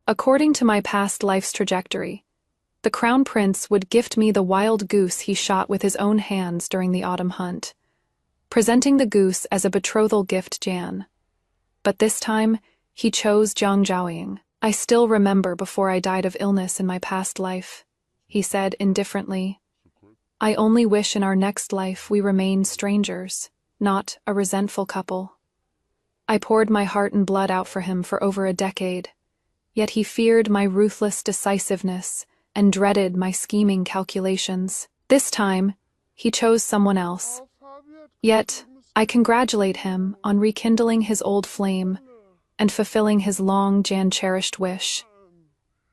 According to my past life's trajectory, the crown prince would gift me the wild goose he shot with his own hands during the autumn hunt, presenting the goose as a betrothal gift Jan. But this time, he chose Zhang Zhaoying. I still remember before I died of illness in my past life, he said indifferently. I only wish in our next life we remain strangers, not a resentful couple. I poured my heart and blood out for him for over a decade, yet he feared my ruthless decisiveness and dreaded my scheming calculations. This time, he chose someone else. Yet, I congratulate him on rekindling his old flame and fulfilling his long-cherished wish.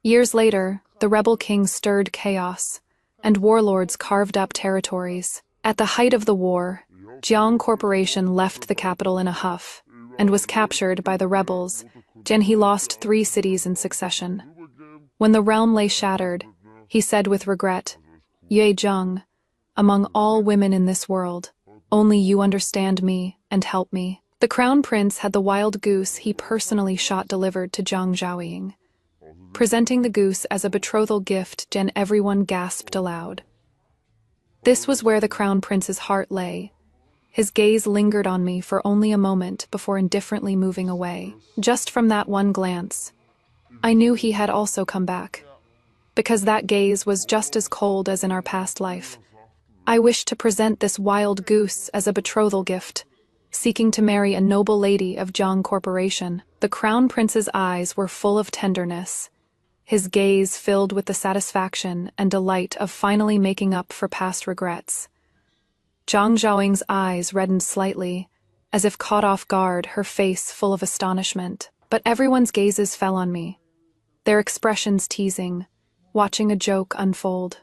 Years later, the rebel king stirred chaos, and warlords carved up territories. At the height of the war, Jiang Corporation left the capital in a huff and was captured by the rebels. He lost 3 cities in succession. When the realm lay shattered, he said with regret, "Yue Zheng, among all women in this world, only you understand me and help me." The crown prince had the wild goose he personally shot delivered to Zhang Zhaoying. Presenting the goose as a betrothal gift, everyone gasped aloud. This was where the crown prince's heart lay. His gaze lingered on me for only a moment before indifferently moving away. Just from that one glance, I knew he had also come back, because that gaze was just as cold as in our past life. I wished to present this wild goose as a betrothal gift, seeking to marry a noble lady of Jiang Corporation. The crown prince's eyes were full of tenderness, his gaze filled with the satisfaction and delight of finally making up for past regrets. Zhang Zhaoying's eyes reddened slightly, as if caught off guard, her face full of astonishment. But everyone's gazes fell on me, their expressions teasing, watching a joke unfold.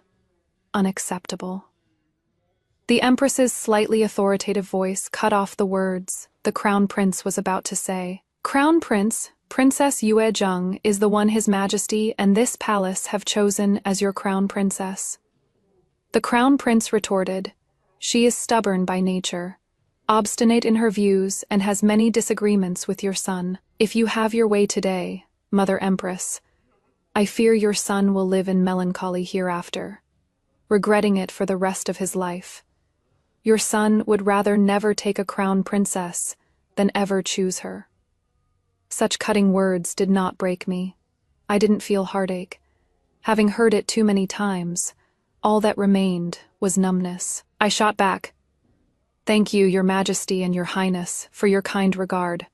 Unacceptable. The Empress's slightly authoritative voice cut off the words the Crown Prince was about to say. Crown Prince, Princess Yue Zheng is the one His Majesty and this palace have chosen as your Crown Princess. The Crown Prince retorted, "She is stubborn by nature, obstinate in her views, and has many disagreements with your son. If you have your way today, Mother Empress, I fear your son will live in melancholy hereafter, regretting it for the rest of his life. Your son would rather never take a crown princess than ever choose her." Such cutting words did not break me. I didn't feel heartache. Having heard it too many times, all that remained was numbness. I shot back. "Thank you, Your Majesty and Your Highness, for your kind regard.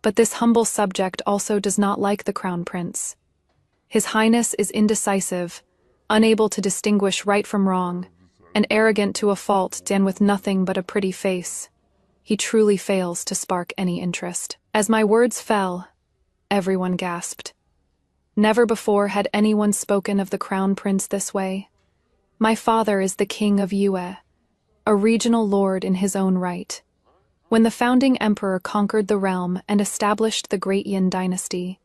But this humble subject also does not like the Crown Prince. His Highness is indecisive, unable to distinguish right from wrong, and arrogant to a fault, and with nothing but a pretty face. He truly fails to spark any interest." As my words fell, everyone gasped. Never before had anyone spoken of the Crown Prince this way. My father is the King of Yue, a regional lord in his own right. When the founding emperor conquered the realm and established the Great Yin dynasty,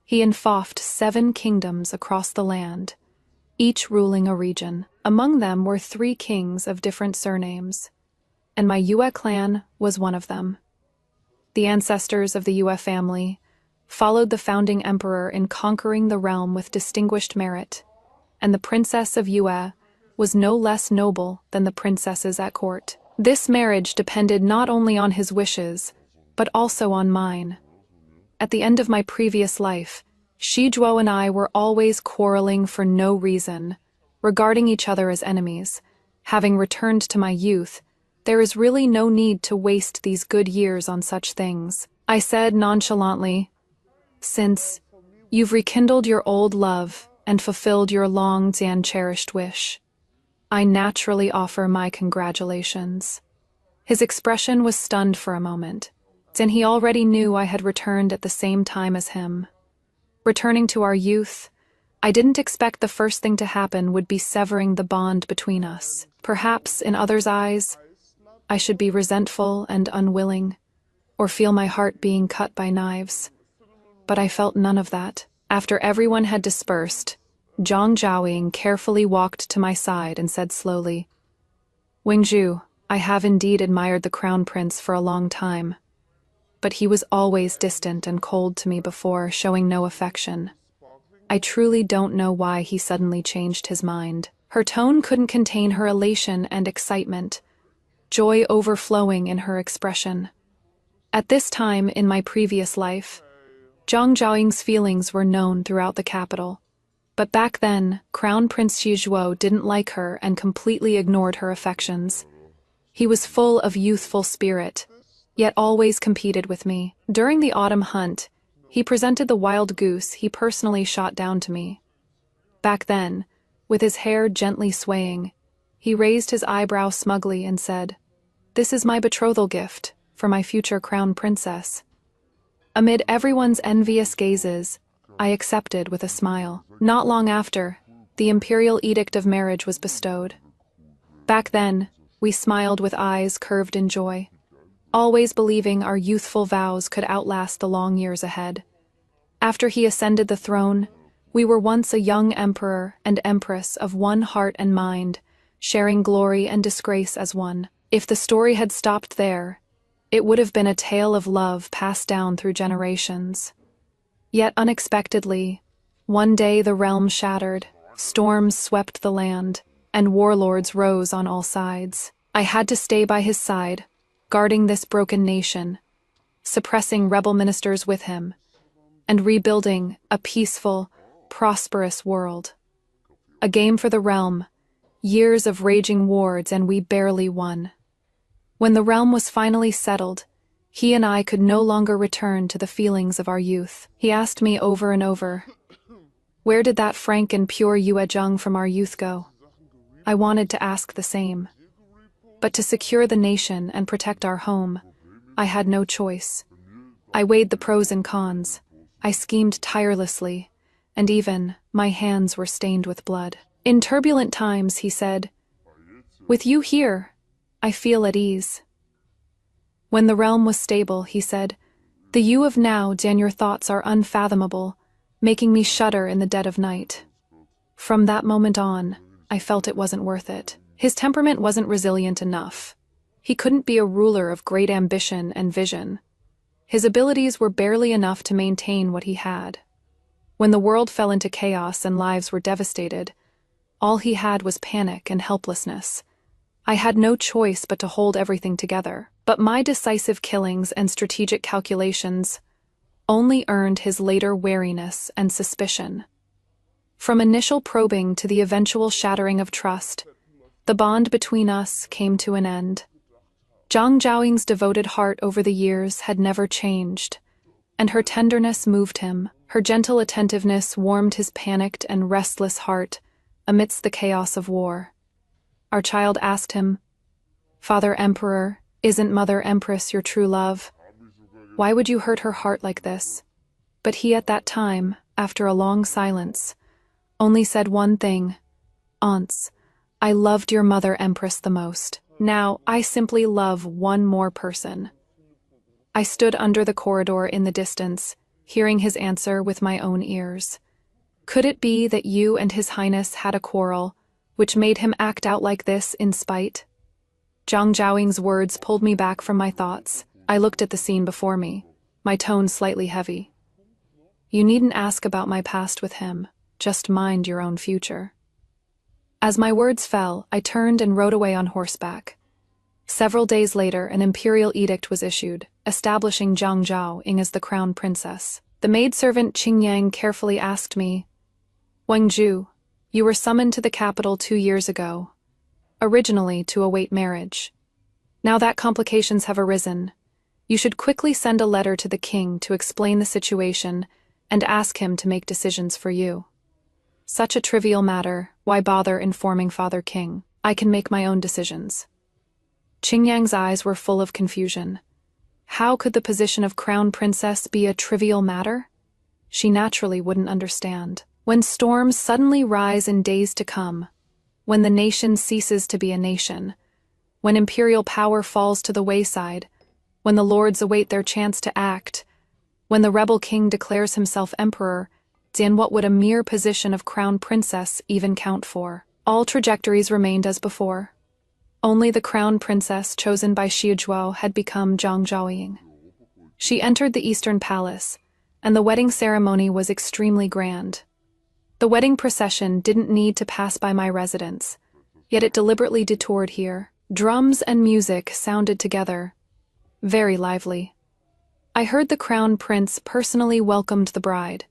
he enfoffed 7 kingdoms across the land, each ruling a region. Among them were 3 kings of different surnames, and my Yue clan was one of them. The ancestors of the Yue family followed the founding emperor in conquering the realm with distinguished merit, and the Princess of Yue was no less noble than the princesses at court. This marriage depended not only on his wishes, but also on mine. At the end of my previous life, Shi Zhuo and I were always quarreling for no reason, regarding each other as enemies. Having returned to my youth, there is really no need to waste these good years on such things. I said nonchalantly, "Since you've rekindled your old love and fulfilled your long-cherished wish, I naturally offer my congratulations." His expression was stunned for a moment, and he already knew I had returned at the same time as him. Returning to our youth, I didn't expect the first thing to happen would be severing the bond between us. Perhaps, in others' eyes, I should be resentful and unwilling, or feel my heart being cut by knives. But I felt none of that. After everyone had dispersed, Zhang Zhaoying carefully walked to my side and said slowly, "Wingzhu, I have indeed admired the Crown Prince for a long time, but he was always distant and cold to me before, showing no affection. I truly don't know why he suddenly changed his mind. Her tone couldn't contain her elation and excitement, joy overflowing in her expression. At this time in my previous life, Zhang Zhaoying's feelings were known throughout the capital. But back then, Crown Prince Xizhuo didn't like her and completely ignored her affections. He was full of youthful spirit, yet always competed with me. During the autumn hunt, he presented the wild goose he personally shot down to me. Back then, with his hair gently swaying, he raised his eyebrow smugly and said, "This is my betrothal gift for my future crown princess." Amid everyone's envious gazes, I accepted with a smile. Not long after, the imperial edict of marriage was bestowed. Back then, we smiled with eyes curved in joy, always believing our youthful vows could outlast the long years ahead. After he ascended the throne, we were once a young emperor and empress of one heart and mind, sharing glory and disgrace as one. If the story had stopped there, it would have been a tale of love passed down through generations. Yet unexpectedly, one day the realm shattered, storms swept the land, and warlords rose on all sides. I had to stay by his side, guarding this broken nation, suppressing rebel ministers with him, and rebuilding a peaceful, prosperous world. A game for the realm, years of raging wars, and we barely won. When the realm was finally settled, he and I could no longer return to the feelings of our youth. He asked me over and over, "Where did that frank and pure Yue Zheng from our youth go?" I wanted to ask the same. But to secure the nation and protect our home, I had no choice. I weighed the pros and cons. I schemed tirelessly, and even my hands were stained with blood. In turbulent times, he said, "With you here, I feel at ease." When the realm was stable, he said, "The you of now, Dan, your thoughts are unfathomable, making me shudder in the dead of night." From that moment on, I felt it wasn't worth it. His temperament wasn't resilient enough. He couldn't be a ruler of great ambition and vision. His abilities were barely enough to maintain what he had. When the world fell into chaos and lives were devastated, all he had was panic and helplessness. I had no choice but to hold everything together. But my decisive killings and strategic calculations only earned his later wariness and suspicion. From initial probing to the eventual shattering of trust, the bond between us came to an end. Zhang Zhaoying's devoted heart over the years had never changed, and her tenderness moved him. Her gentle attentiveness warmed his panicked and restless heart amidst the chaos of war. Our child asked him, "Father Emperor, isn't Mother Empress your true love? Why would you hurt her heart like this?" But he at that time, after a long silence, only said one thing, "Aunts, I loved your Mother Empress the most. Now I simply love one more person." I stood under the corridor in the distance, hearing his answer with my own ears. Could it be that you and His Highness had a quarrel, which made him act out like this in spite? Zhang Zhaoying's words pulled me back from my thoughts. I looked at the scene before me, my tone slightly heavy. "You needn't ask about my past with him. Just mind your own future." As my words fell, I turned and rode away on horseback. Several days later, an imperial edict was issued, establishing Zhang Zhaoying as the crown princess. The maidservant Qingyang carefully asked me, "Wangzhu, you were summoned to the capital 2 years ago, originally to await marriage. Now that complications have arisen, you should quickly send a letter to the king to explain the situation and ask him to make decisions for you." Such a trivial matter, why bother informing Father King? I can make my own decisions. Qingyang's eyes were full of confusion. How could the position of crown princess be a trivial matter? She naturally wouldn't understand. When storms suddenly rise in days to come, when the nation ceases to be a nation, when imperial power falls to the wayside, when the lords await their chance to act, when the rebel king declares himself emperor, then what would a mere position of crown princess even count for? All trajectories remained as before. Only the crown princess chosen by Xizhuo had become Zhang Zhaoying. She entered the Eastern Palace, and the wedding ceremony was extremely grand. The wedding procession didn't need to pass by my residence, yet it deliberately detoured here. Drums and music sounded together, very lively. I heard the crown prince personally welcomed the bride,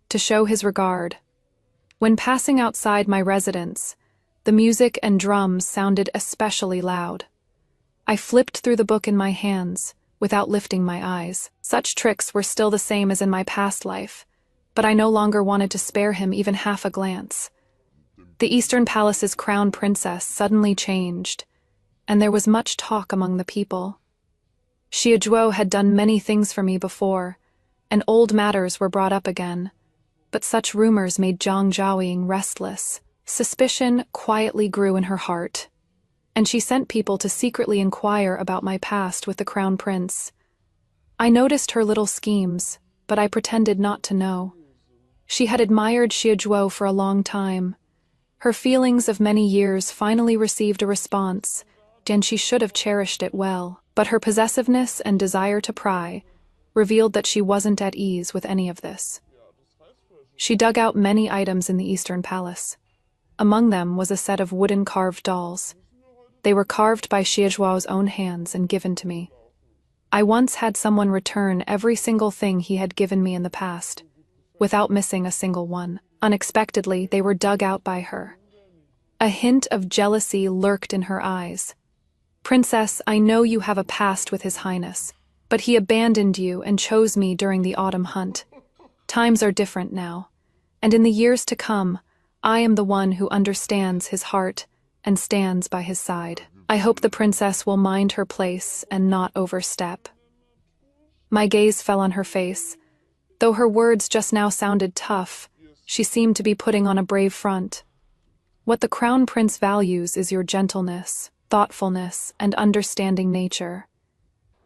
to show his regard. When passing outside my residence, the music and drums sounded especially loud. I flipped through the book in my hands, without lifting my eyes. Such tricks were still the same as in my past life, but I no longer wanted to spare him even half a glance. The Eastern Palace's crown princess suddenly changed, and there was much talk among the people. Xie had done many things for me before, and old matters were brought up again, but such rumors made Zhang Zhaoying restless. Suspicion quietly grew in her heart, and she sent people to secretly inquire about my past with the crown prince. I noticed her little schemes, but I pretended not to know. She had admired Xie for a long time. Her feelings of many years finally received a response, and she should have cherished it well, but her possessiveness and desire to pry revealed that she wasn't at ease with any of this. She dug out many items in the Eastern Palace. Among them was a set of wooden carved dolls. They were carved by Xie own hands and given to me. I once had someone return every single thing he had given me in the past, without missing a single one. Unexpectedly, they were dug out by her. A hint of jealousy lurked in her eyes. "Princess, I know you have a past with His Highness, but he abandoned you and chose me during the autumn hunt. Times are different now, and in the years to come, I am the one who understands his heart and stands by his side. I hope the princess will mind her place and not overstep." My gaze fell on her face. Though her words just now sounded tough, she seemed to be putting on a brave front. "What the crown prince values is your gentleness, thoughtfulness, and understanding nature.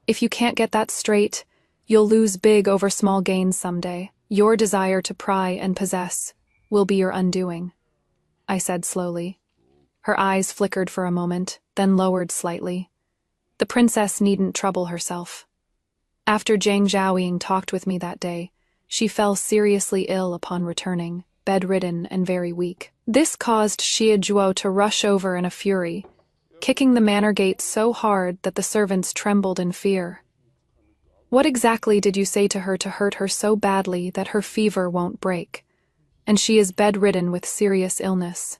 If you can't get that straight, you'll lose big over small gains someday. Your desire to pry and possess will be your undoing," I said slowly. Her eyes flickered for a moment, then lowered slightly. The princess needn't trouble herself. After Zhang Zhaoying talked with me that day, she fell seriously ill upon returning, bedridden and very weak. This caused Xie to rush over in a fury, kicking the manor gate so hard that the servants trembled in fear. "What exactly did you say to her to hurt her so badly that her fever won't break, and she is bedridden with serious illness?"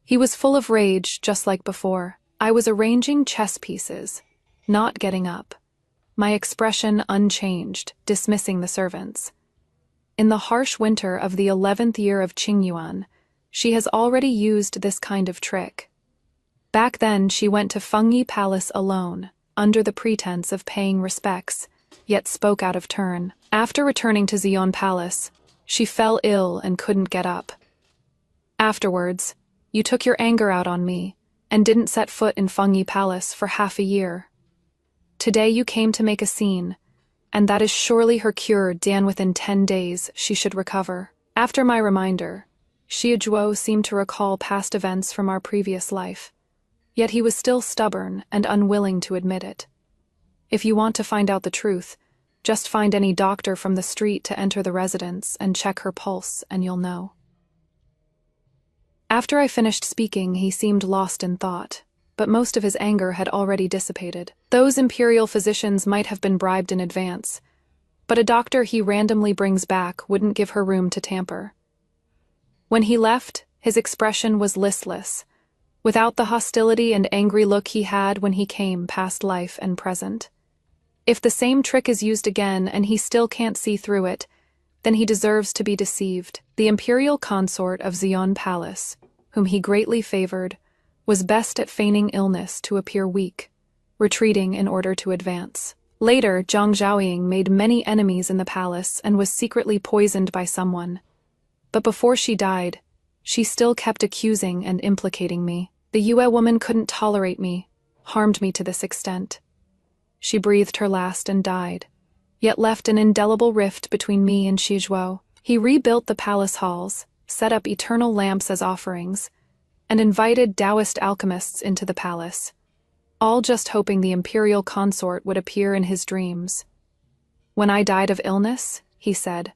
He was full of rage, just like before. I was arranging chess pieces, not getting up, my expression unchanged, dismissing the servants. In the harsh winter of the 11th year of Qingyuan, she has already used this kind of trick. Back then, she went to Fengyi Palace alone, under the pretense of paying respects, yet spoke out of turn. After returning to Xion Palace, she fell ill and couldn't get up. Afterwards, you took your anger out on me, and didn't set foot in Fengyi Palace for half a year. Today you came to make a scene, and that is surely her cure. Dan, within 10 days, she should recover. After my reminder, Xie seemed to recall past events from our previous life, yet he was still stubborn and unwilling to admit it. If you want to find out the truth, just find any doctor from the street to enter the residence and check her pulse, and you'll know. After I finished speaking, he seemed lost in thought, but most of his anger had already dissipated. Those imperial physicians might have been bribed in advance, but a doctor he randomly brings back wouldn't give her room to tamper. When he left, his expression was listless, without the hostility and angry look he had when he came, past life and present. If the same trick is used again and he still can't see through it, then he deserves to be deceived. The imperial consort of Xion Palace, whom he greatly favored, was best at feigning illness to appear weak, retreating in order to advance. Later, Zhang Zhaoying made many enemies in the palace and was secretly poisoned by someone. But before she died, she still kept accusing and implicating me. The Yue woman couldn't tolerate me, harmed me to this extent. She breathed her last and died, yet left an indelible rift between me and Xie. He rebuilt the palace halls, set up eternal lamps as offerings, and invited Taoist alchemists into the palace, all just hoping the imperial consort would appear in his dreams. When I died of illness, he said,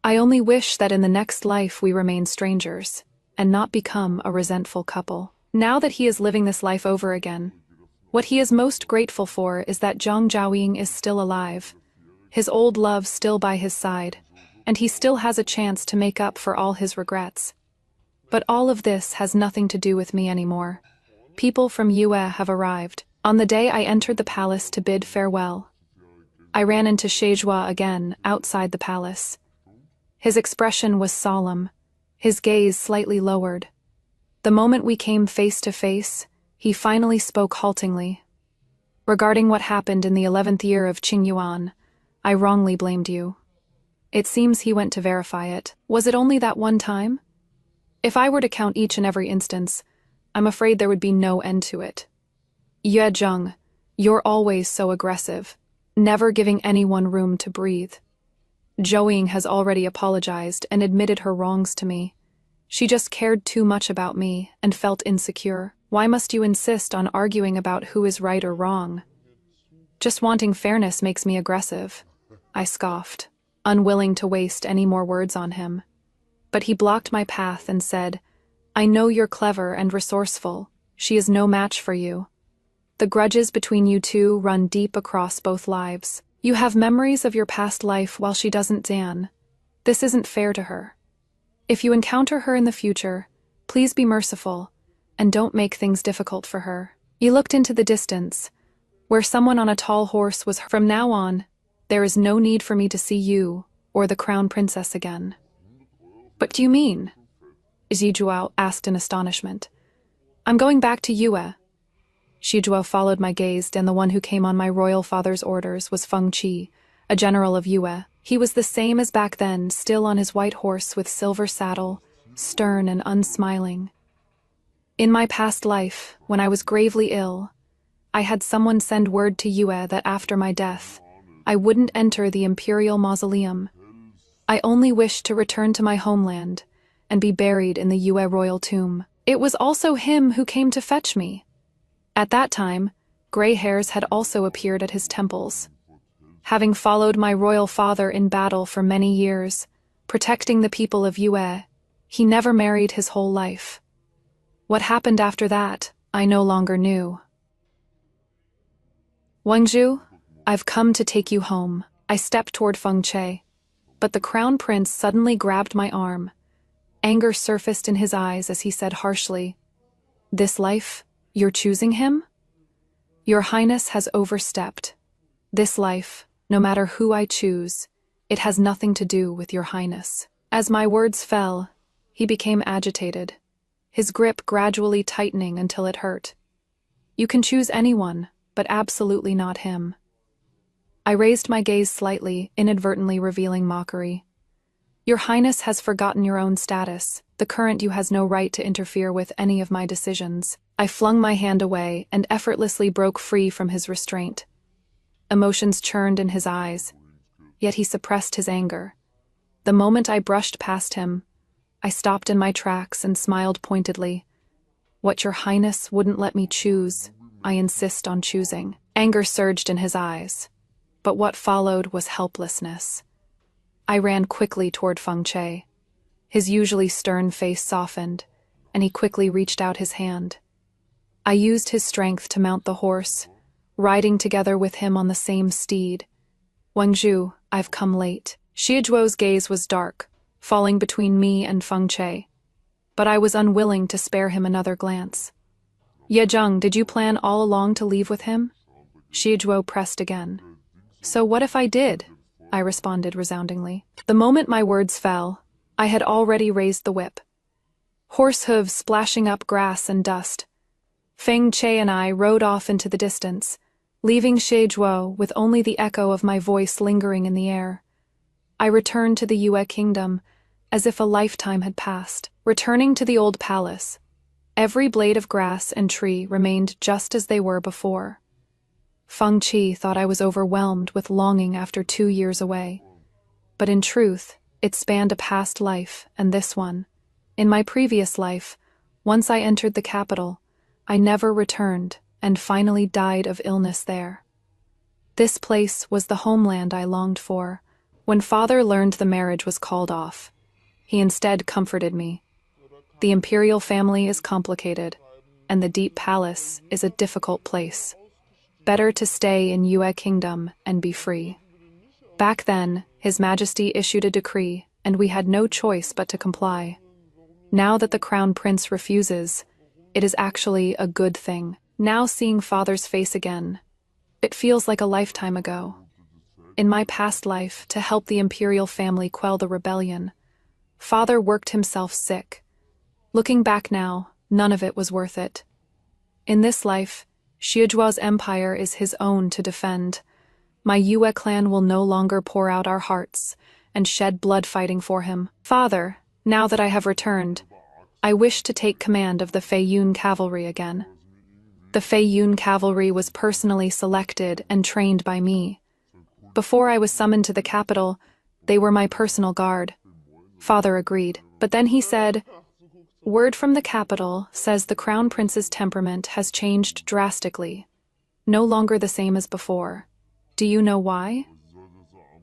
I only wish that in the next life we remain strangers, and not become a resentful couple. Now that he is living this life over again, what he is most grateful for is that Zhang Zhaoying is still alive, his old love still by his side, and he still has a chance to make up for all his regrets. But all of this has nothing to do with me anymore. People from Yue have arrived. On the day I entered the palace to bid farewell, I ran into Shejua again outside the palace. His expression was solemn, his gaze slightly lowered. The moment we came face to face, he finally spoke haltingly. Regarding what happened in the 11th year of Qingyuan, I wrongly blamed you. It seems he went to verify it. Was it only that one time? If I were to count each and every instance, I'm afraid there would be no end to it. Ye Zheng, you're always so aggressive, never giving anyone room to breathe. Zhou has already apologized and admitted her wrongs to me. She just cared too much about me and felt insecure. Why must you insist on arguing about who is right or wrong? Just wanting fairness makes me aggressive, I scoffed, unwilling to waste any more words on him. But he blocked my path and said, I know you're clever and resourceful. She is no match for you. The grudges between you two run deep across both lives. You have memories of your past life while she doesn't, Dan. This isn't fair to her. If you encounter her in the future, please be merciful, and don't make things difficult for her. You looked into the distance, where someone on a tall horse was. From now on, there is no need for me to see you or the crown princess again. What do you mean? Zijuo asked in astonishment. I'm going back to Yue. Shijuo followed my gaze, and the one who came on my royal father's orders was Feng Qi, a general of Yue. He was the same as back then, still on his white horse with silver saddle, stern and unsmiling. In my past life, when I was gravely ill, I had someone send word to Yue that after my death, I wouldn't enter the imperial mausoleum. I only wished to return to my homeland and be buried in the Yue royal tomb. It was also him who came to fetch me. At that time, gray hairs had also appeared at his temples. Having followed my royal father in battle for many years, protecting the people of Yue, he never married his whole life. What happened after that, I no longer knew. Wangzhu, I've come to take you home. I stepped toward Feng Che, but the crown prince suddenly grabbed my arm. Anger surfaced in his eyes as he said harshly, This life, you're choosing him? Your Highness has overstepped. This life, no matter who I choose, it has nothing to do with your Highness. As my words fell, he became agitated, his grip gradually tightening until it hurt. You can choose anyone, but absolutely not him. I raised my gaze slightly, inadvertently revealing mockery. Your Highness has forgotten your own status. The current you has no right to interfere with any of my decisions. I flung my hand away and effortlessly broke free from his restraint. Emotions churned in his eyes, yet he suppressed his anger. The moment I brushed past him, I stopped in my tracks and smiled pointedly. What your Highness wouldn't let me choose, I insist on choosing. Anger surged in his eyes, but what followed was helplessness. I ran quickly toward Feng Che. His usually stern face softened, and he quickly reached out his hand. I used his strength to mount the horse, riding together with him on the same steed. Wangzhu, I've come late. Shijuo's gaze was dark, falling between me and Feng Che, but I was unwilling to spare him another glance. Ye Zheng, did you plan all along to leave with him? Shijuo pressed again. So what if I did? I responded resoundingly. The moment my words fell, I had already raised the whip. Horse hooves splashing up grass and dust. Feng Che and I rode off into the distance, leaving Shijuo with only the echo of my voice lingering in the air. I returned to the Yue kingdom, as if a lifetime had passed. Returning to the old palace, every blade of grass and tree remained just as they were before. Feng Qi thought I was overwhelmed with longing after 2 years away. But in truth, it spanned a past life and this one. In my previous life, once I entered the capital, I never returned and finally died of illness there. This place was the homeland I longed for, When father learned the marriage was called off, he instead comforted me. The imperial family is complicated, and the deep palace is a difficult place. Better to stay in Yue Kingdom and be free. Back then, His Majesty issued a decree, and we had no choice but to comply. Now that the crown prince refuses, it is actually a good thing. Now seeing father's face again, it feels like a lifetime ago. In my past life, to help the imperial family quell the rebellion, father worked himself sick. Looking back now, none of it was worth it. In this life, Xiejuao's empire is his own to defend. My Yue clan will no longer pour out our hearts and shed blood fighting for him. Father, now that I have returned, I wish to take command of the Feiyun cavalry again. The Feiyun cavalry was personally selected and trained by me. Before I was summoned to the capital, they were my personal guard. Father agreed, but then he said, "Word from the capital says the crown prince's temperament has changed drastically, no longer the same as before. Do you know why?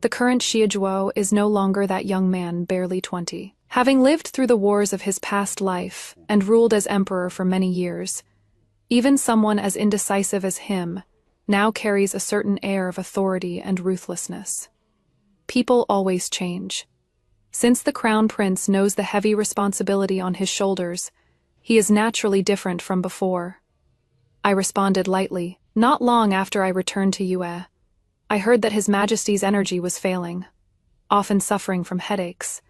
The current Xiejuo is no longer that young man, barely 20. Having lived through the wars of his past life and ruled as emperor for many years, even someone as indecisive as him now carries a certain air of authority and ruthlessness. People always change. Since the crown prince knows the heavy responsibility on his shoulders, he is naturally different from before." I responded lightly. Not long after I returned to Yue, I heard that His Majesty's energy was failing, often suffering from headaches,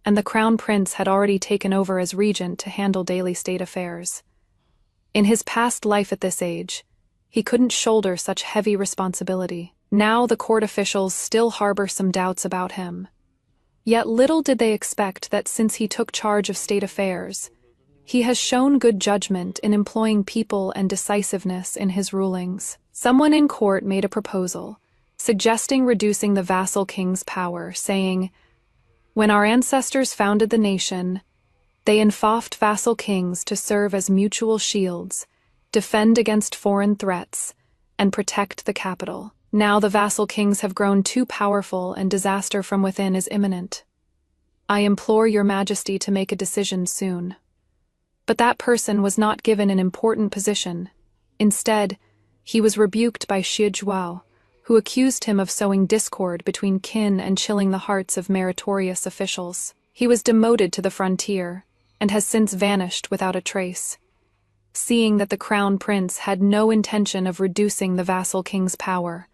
and the crown prince had already taken over as regent to handle daily state affairs. In his past life at this age, he couldn't shoulder such heavy responsibility. Now the court officials still harbor some doubts about him. Yet little did they expect that since he took charge of state affairs, he has shown good judgment in employing people and decisiveness in his rulings. Someone in court made a proposal, suggesting reducing the vassal king's power, saying, "When our ancestors founded the nation, they enfoffed vassal kings to serve as mutual shields, defend against foreign threats, and protect the capital. Now the vassal kings have grown too powerful and disaster from within is imminent. I implore your Majesty to make a decision soon." But that person was not given an important position. Instead, he was rebuked by Xiejuo, who accused him of sowing discord between kin and chilling the hearts of meritorious officials. He was demoted to the frontier, and has since vanished without a trace. Seeing that the crown prince had no intention of reducing the vassal king's power,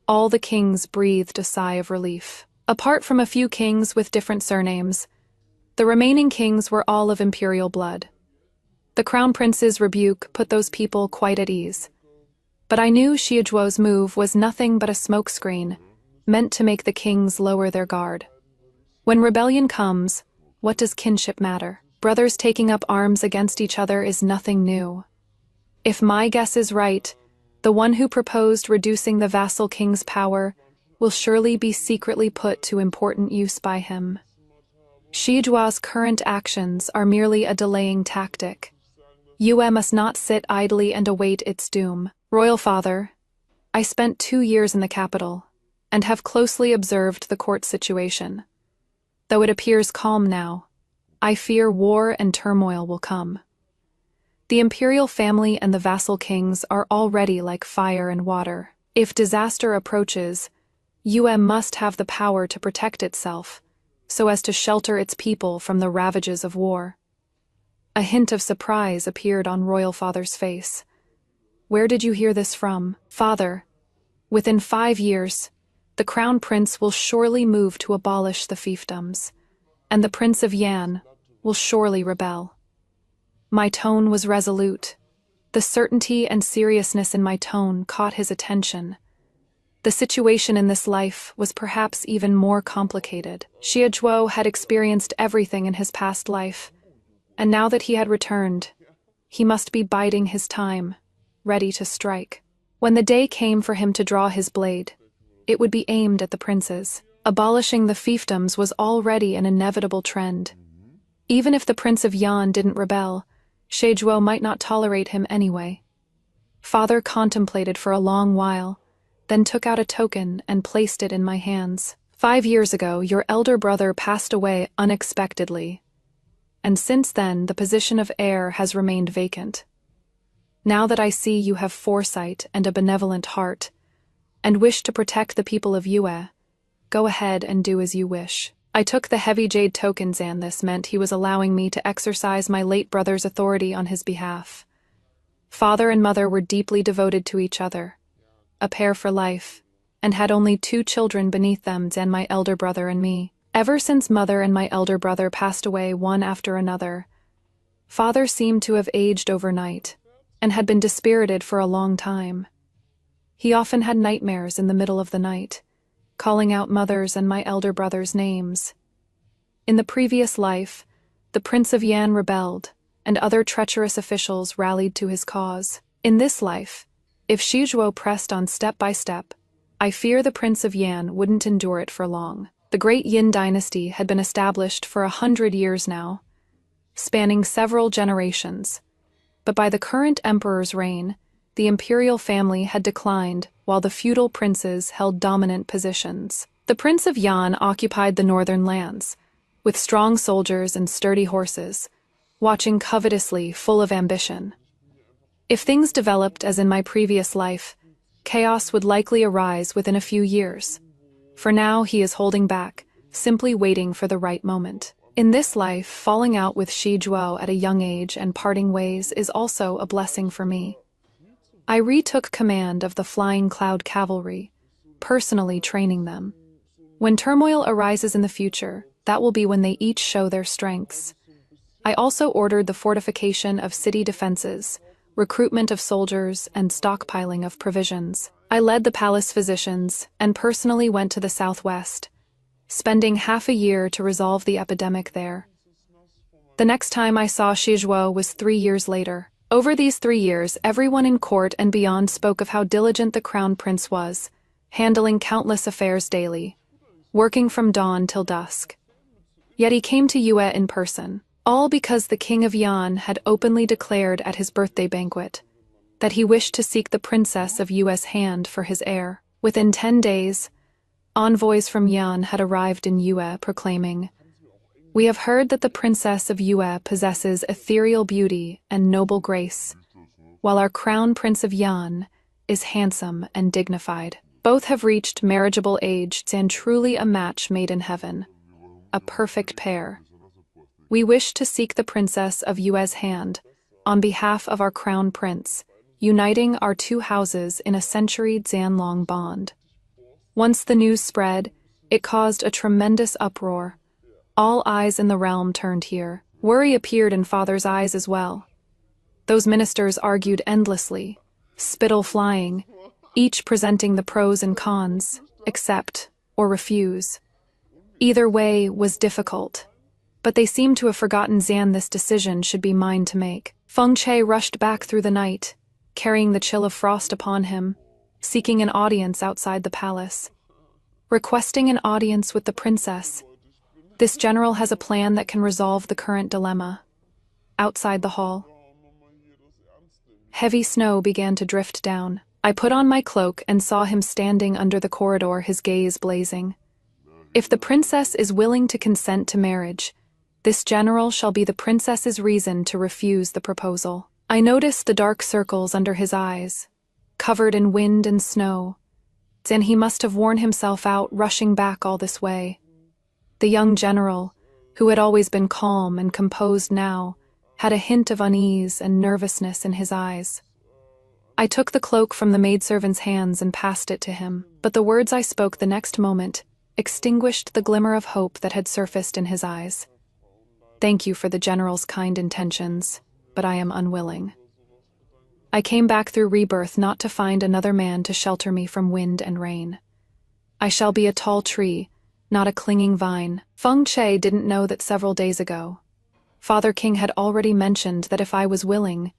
all the kings breathed a sigh of relief. Apart from a few kings with different surnames, the remaining kings were all of imperial blood. The crown prince's rebuke put those people quite at ease. But I knew Xiejuo's move was nothing but a smokescreen, meant to make the kings lower their guard. When rebellion comes, what does kinship matter? Brothers taking up arms against each other is nothing new. If my guess is right, the one who proposed reducing the vassal king's power will surely be secretly put to important use by him. Xiejuo's current actions are merely a delaying tactic. Yue must not sit idly and await its doom. Royal Father, I spent 2 years in the capital, and have closely observed the court situation. Though it appears calm now, I fear war and turmoil will come. The imperial family and the vassal kings are already like fire and water. If disaster approaches, Yue must have the power to protect itself, so as to shelter its people from the ravages of war. A hint of surprise appeared on Royal Father's face. "Where did you hear this from?" "Father, within 5 years, the crown prince will surely move to abolish the fiefdoms, and the Prince of Yan will surely rebel." My tone was resolute. The certainty and seriousness in my tone caught his attention. The situation in this life was perhaps even more complicated. Xiejuo had experienced everything in his past life, and now that he had returned, he must be biding his time, ready to strike. When the day came for him to draw his blade, it would be aimed at the princes. Abolishing the fiefdoms was already an inevitable trend. Even if the Prince of Yan didn't rebel, Xiejuo might not tolerate him anyway. Father contemplated for a long while, then took out a token and placed it in my hands. 5 years ago, your elder brother passed away unexpectedly, and since then the position of heir has remained vacant. Now that I see you have foresight and a benevolent heart, and wish to protect the people of Yue, go ahead and do as you wish. I took the heavy jade tokens, and this meant he was allowing me to exercise my late brother's authority on his behalf. Father and mother were deeply devoted to each other, a pair for life, and had only 2 children beneath them, and my elder brother and me. Ever since mother and my elder brother passed away one after another, father seemed to have aged overnight, and had been dispirited for a long time. He often had nightmares in the middle of the night, calling out mother's and my elder brother's names. In the previous life, the Prince of Yan rebelled, and other treacherous officials rallied to his cause. In this life, if Shizhuo pressed on step by step, I fear the Prince of Yan wouldn't endure it for long. The great Yin dynasty had been established for 100 years now, spanning several generations, but by the current emperor's reign, the imperial family had declined while the feudal princes held dominant positions. The Prince of Yan occupied the northern lands, with strong soldiers and sturdy horses, watching covetously, full of ambition. If things developed as in my previous life, chaos would likely arise within a few years. For now, he is holding back, simply waiting for the right moment. In this life, falling out with Shi Zhuo at a young age and parting ways is also a blessing for me. I retook command of the Flying Cloud Cavalry, personally training them. When turmoil arises in the future, that will be when they each show their strengths. I also ordered the fortification of city defenses, recruitment of soldiers, and stockpiling of provisions. I led the palace physicians and personally went to the southwest, spending half a year to resolve the epidemic there. The next time I saw Shizhuo was 3 years later. Over these 3 years, everyone in court and beyond spoke of how diligent the crown prince was, handling countless affairs daily, working from dawn till dusk. Yet he came to Yue in person, all because the king of Yan had openly declared at his birthday banquet that he wished to seek the princess of Yue's hand for his heir. Within 10 days, envoys from Yan had arrived in Yue proclaiming, "We have heard that the princess of Yue possesses ethereal beauty and noble grace, while our crown prince of Yan is handsome and dignified. Both have reached marriageable age and truly a match made in heaven, a perfect pair. We wish to seek the princess of Yue's hand on behalf of our crown prince, uniting our 2 houses in a century Zan-long bond." Once the news spread, it caused a tremendous uproar. All eyes in the realm turned here. Worry appeared in father's eyes as well. Those ministers argued endlessly, spittle flying, each presenting the pros and cons, accept or refuse. Either way was difficult, but they seemed to have forgotten Zan. This decision should be mine to make. Feng Che rushed back through the night, carrying the chill of frost upon him, seeking an audience outside the palace. Requesting an audience with the princess. This general has a plan that can resolve the current dilemma. Outside the hall, heavy snow began to drift down. I put on my cloak and saw him standing under the corridor, his gaze blazing. If the princess is willing to consent to marriage, this general shall be the princess's reason to refuse the proposal. I noticed the dark circles under his eyes, covered in wind and snow. Then he must have worn himself out rushing back all this way. The young general, who had always been calm and composed now, had a hint of unease and nervousness in his eyes. I took the cloak from the maidservant's hands and passed it to him, but the words I spoke the next moment extinguished the glimmer of hope that had surfaced in his eyes. "Thank you for the general's kind intentions, but I am unwilling. I came back through rebirth not to find another man to shelter me from wind and rain. I shall be a tall tree, not a clinging vine." Feng Che didn't know that several days ago, Father King had already mentioned that if I was willing,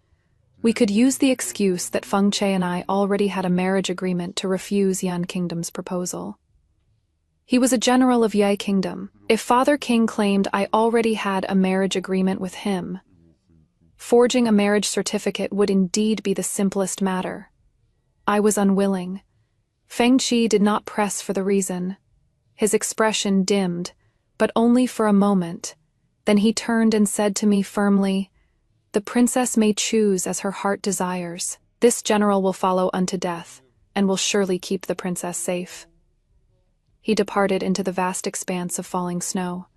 we could use the excuse that Feng Che and I already had a marriage agreement to refuse Yan Kingdom's proposal. He was a general of Ye Kingdom. If Father King claimed I already had a marriage agreement with him, forging a marriage certificate would indeed be the simplest matter. I was unwilling. Feng Qi did not press for the reason. His expression dimmed, but only for a moment. Then he turned and said to me firmly, "The princess may choose as her heart desires. This general will follow unto death, and will surely keep the princess safe." He departed into the vast expanse of falling snow.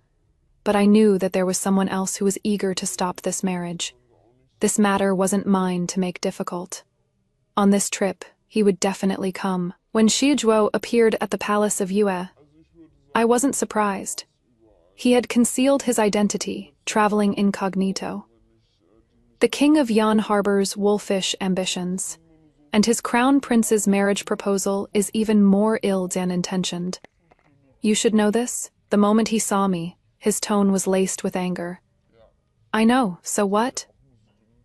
But I knew that there was someone else who was eager to stop this marriage. This matter wasn't mine to make difficult. On this trip, he would definitely come. When Shijuo appeared at the palace of Yue, I wasn't surprised. He had concealed his identity, traveling incognito. The king of Yan harbors wolfish ambitions, and his crown prince's marriage proposal is even more ill than intentioned. You should know this. The moment he saw me, his tone was laced with anger. "I know, so what?"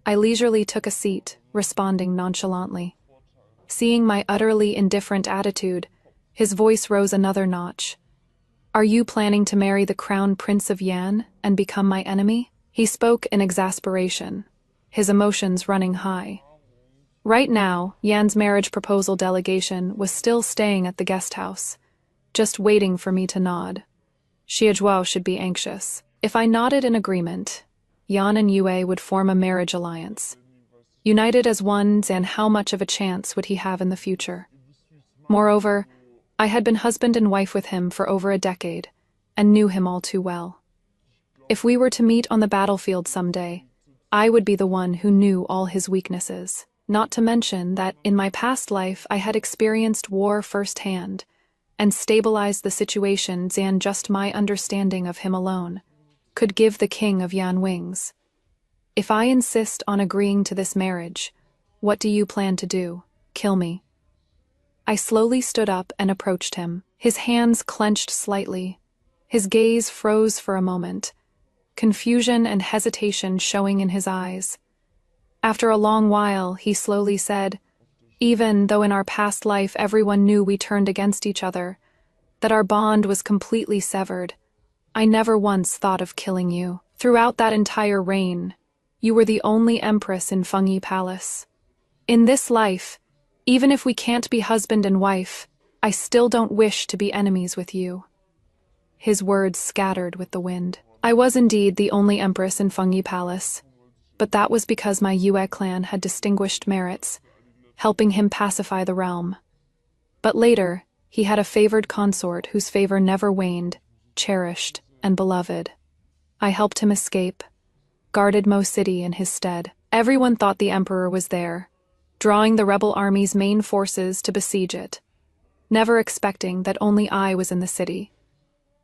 I leisurely took a seat, responding nonchalantly. Seeing my utterly indifferent attitude, his voice rose another notch. "Are you planning to marry the crown prince of Yan and become my enemy?" He spoke in exasperation, his emotions running high. Right now, Yan's marriage proposal delegation was still staying at the guest house, just waiting for me to nod. Shijuo should be anxious. If I nodded in agreement, Yan and Yue would form a marriage alliance. United as one, and how much of a chance would he have in the future? Moreover, I had been husband and wife with him for over a decade, and knew him all too well. If we were to meet on the battlefield someday, I would be the one who knew all his weaknesses. Not to mention that in my past life I had experienced war firsthand, and stabilized the situation than just my understanding of him alone could give the king of Yan wings. If I insist on agreeing to this marriage, what do you plan to do? Kill me? I slowly stood up and approached him. His hands clenched slightly. His gaze froze for a moment, confusion and hesitation showing in his eyes. After a long while, he slowly said, "Even though in our past life everyone knew we turned against each other, that our bond was completely severed, I never once thought of killing you. Throughout that entire reign, you were the only empress in Fengyi Palace. In this life, even if we can't be husband and wife, I still don't wish to be enemies with you." His words scattered with the wind. I was indeed the only empress in Fengyi Palace, but that was because my Yue clan had distinguished merits, helping him pacify the realm. But later, he had a favored consort whose favor never waned, cherished, and beloved. I helped him escape, guarded Mo City in his stead. Everyone thought the emperor was there, drawing the rebel army's main forces to besiege it, never expecting that only I was in the city.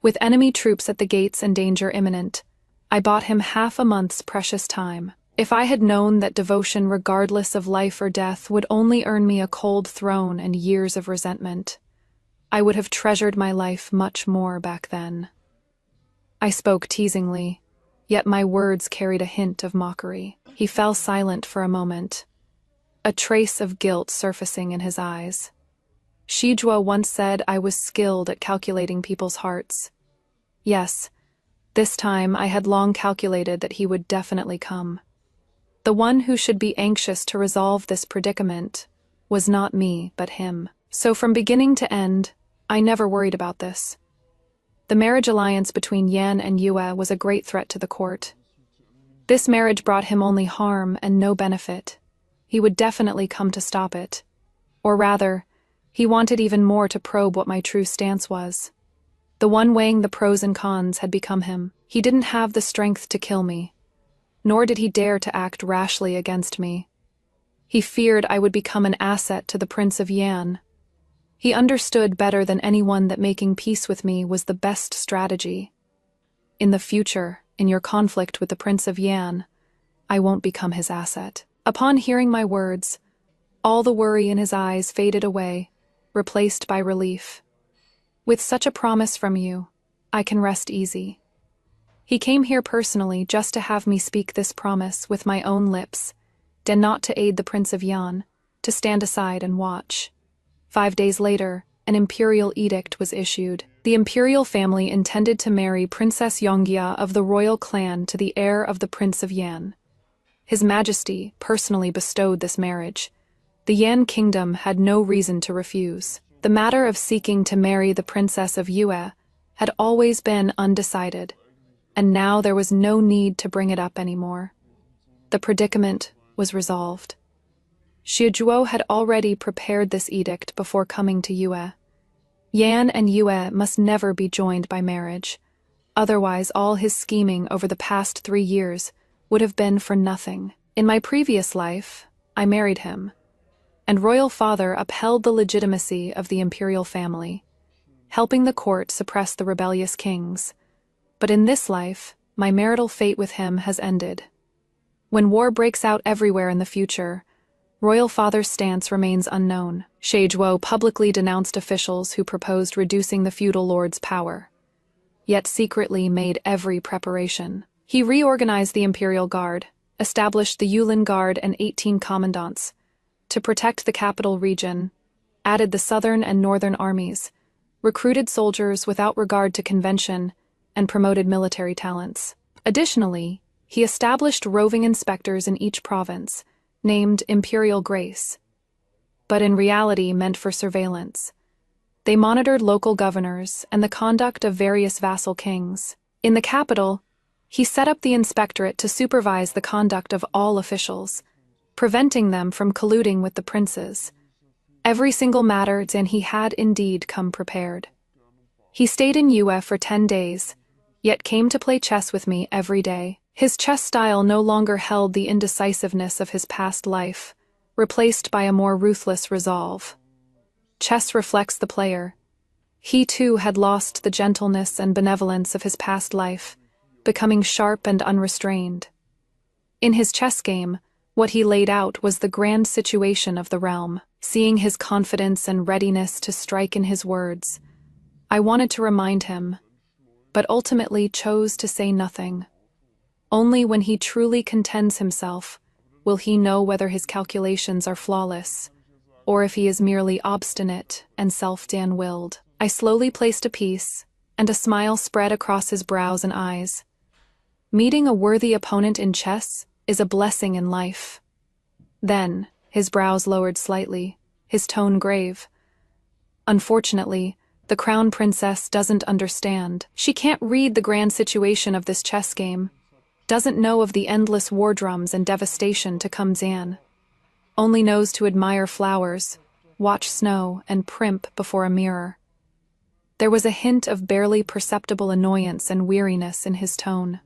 With enemy troops at the gates and danger imminent, I bought him half a month's precious time. If I had known that devotion regardless of life or death would only earn me a cold throne and years of resentment, I would have treasured my life much more back then. I spoke teasingly, yet my words carried a hint of mockery. He fell silent for a moment, a trace of guilt surfacing in his eyes. Shijuo once said I was skilled at calculating people's hearts. Yes, this time I had long calculated that he would definitely come. The one who should be anxious to resolve this predicament was not me, but him. So from beginning to end, I never worried about this. The marriage alliance between Yan and Yue was a great threat to the court. This marriage brought him only harm and no benefit. He would definitely come to stop it. Or rather, he wanted even more to probe what my true stance was. The one weighing the pros and cons had become him. He didn't have the strength to kill me, nor did he dare to act rashly against me. He feared I would become an asset to the Prince of Yan. He understood better than anyone that making peace with me was the best strategy. In the future, in your conflict with the Prince of Yan, I won't become his asset. Upon hearing my words, all the worry in his eyes faded away, replaced by relief. With such a promise from you, I can rest easy. He came here personally just to have me speak this promise with my own lips, and not to aid the Prince of Yan, to stand aside and watch. 5 days later, an imperial edict was issued. The imperial family intended to marry Princess Yongjia of the royal clan to the heir of the Prince of Yan. His Majesty personally bestowed this marriage. The Yan kingdom had no reason to refuse. The matter of seeking to marry the Princess of Yue had always been undecided, and now there was no need to bring it up anymore. The predicament was resolved. Xie had already prepared this edict before coming to Yue. Yan and Yue must never be joined by marriage. Otherwise, all his scheming over the past 3 years would have been for nothing. In my previous life, I married him, and royal father upheld the legitimacy of the imperial family, helping the court suppress the rebellious kings. But in this life, my marital fate with him has ended. When war breaks out everywhere in the future, royal father's stance remains unknown. Xie publicly denounced officials who proposed reducing the feudal lord's power, yet secretly made every preparation. He reorganized the imperial guard, established the Yulin Guard and 18 commandants to protect the capital region, added the southern and northern armies, recruited soldiers without regard to convention, and promoted military talents. Additionally, he established roving inspectors in each province, named Imperial Grace, but in reality meant for surveillance. They monitored local governors and the conduct of various vassal kings. In the capital, he set up the inspectorate to supervise the conduct of all officials, preventing them from colluding with the princes. Every single matter, and he had indeed come prepared. He stayed in Yue for 10 days, yet came to play chess with me every day. His chess style no longer held the indecisiveness of his past life, replaced by a more ruthless resolve. Chess reflects the player. He too had lost the gentleness and benevolence of his past life, becoming sharp and unrestrained. In his chess game, what he laid out was the grand situation of the realm. Seeing his confidence and readiness to strike in his words, I wanted to remind him, but ultimately chose to say nothing. Only when he truly contends himself will he know whether his calculations are flawless, or if he is merely obstinate and self-willed. I slowly placed a piece, and a smile spread across his brows and eyes. Meeting a worthy opponent in chess is a blessing in life. Then, his brows lowered slightly, his tone grave. Unfortunately, the crown princess doesn't understand. She can't read the grand situation of this chess game, doesn't know of the endless war drums and devastation to come. Zan only knows to admire flowers, watch snow, and primp before a mirror. There was a hint of barely perceptible annoyance and weariness in his tone.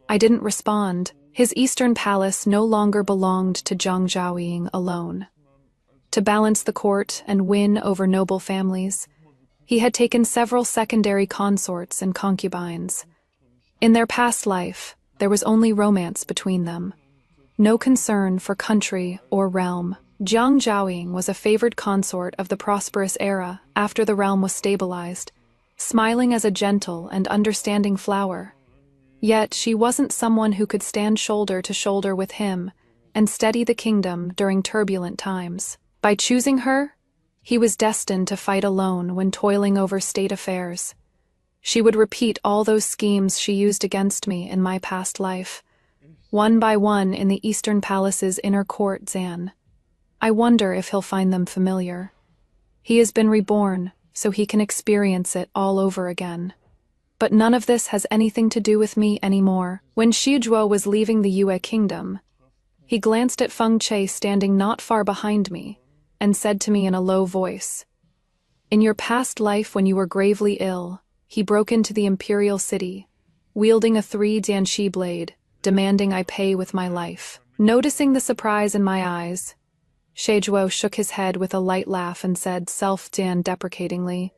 I didn't respond. His eastern palace no longer belonged to Zhang Zhaoying alone. To balance the court and win over noble families, he had taken several secondary consorts and concubines. In their past life, there was only romance between them, no concern for country or realm. Zhang Zhaoying was a favored consort of the prosperous era after the realm was stabilized, smiling as a gentle and understanding flower. Yet she wasn't someone who could stand shoulder to shoulder with him and steady the kingdom during turbulent times. By choosing her, he was destined to fight alone when toiling over state affairs. She would repeat all those schemes she used against me in my past life, one by one in the Eastern Palace's inner court. Zan. I wonder if he'll find them familiar. He has been reborn, so he can experience it all over again. But none of this has anything to do with me anymore. When Xie was leaving the Yue kingdom, he glanced at Feng Che standing not far behind me, and said to me in a low voice, "In your past life when you were gravely ill, he broke into the imperial city, wielding a 3-danshi blade, demanding I pay with my life." Noticing the surprise in my eyes, Xie shook his head with a light laugh and said self-deprecatingly,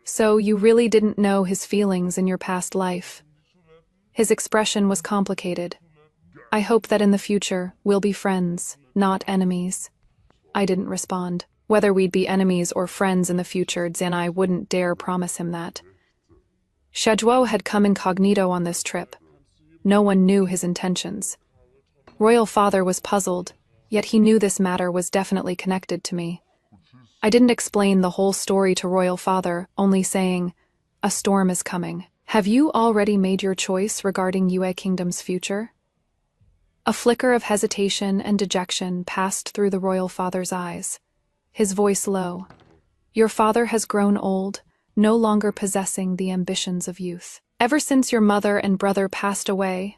"So you really didn't know his feelings in your past life?" His expression was complicated. "I hope that in the future we'll be friends, not enemies." I didn't respond. Whether we'd be enemies or friends in the future, Zan I wouldn't dare promise him that. Xie had come incognito on this trip. No one knew his intentions. Royal father was puzzled, yet he knew this matter was definitely connected to me. I didn't explain the whole story to royal father, only saying, "A storm is coming. Have you already made your choice regarding Yue Kingdom's future?" A flicker of hesitation and dejection passed through the royal father's eyes, his voice low. "Your father has grown old, no longer possessing the ambitions of youth. Ever since your mother and brother passed away,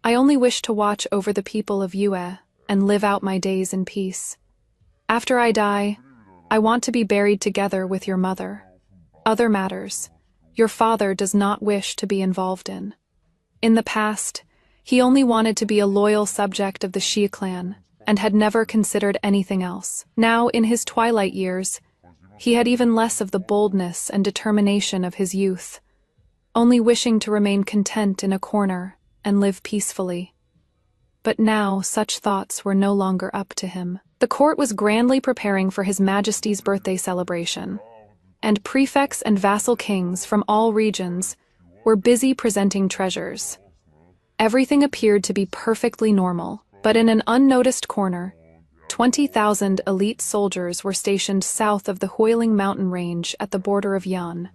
I only wish to watch over the people of Yue and live out my days in peace. After I die, I want to be buried together with your mother. Other matters, your father does not wish to be involved in. In the past, he only wanted to be a loyal subject of the Xie clan and had never considered anything else. Now, in his twilight years, he had even less of the boldness and determination of his youth, only wishing to remain content in a corner and live peacefully. But now such thoughts were no longer up to him. The court was grandly preparing for His Majesty's birthday celebration, and prefects and vassal kings from all regions were busy presenting treasures. Everything appeared to be perfectly normal, but in an unnoticed corner, 20,000 elite soldiers were stationed south of the Huiling mountain range at the border of Yan.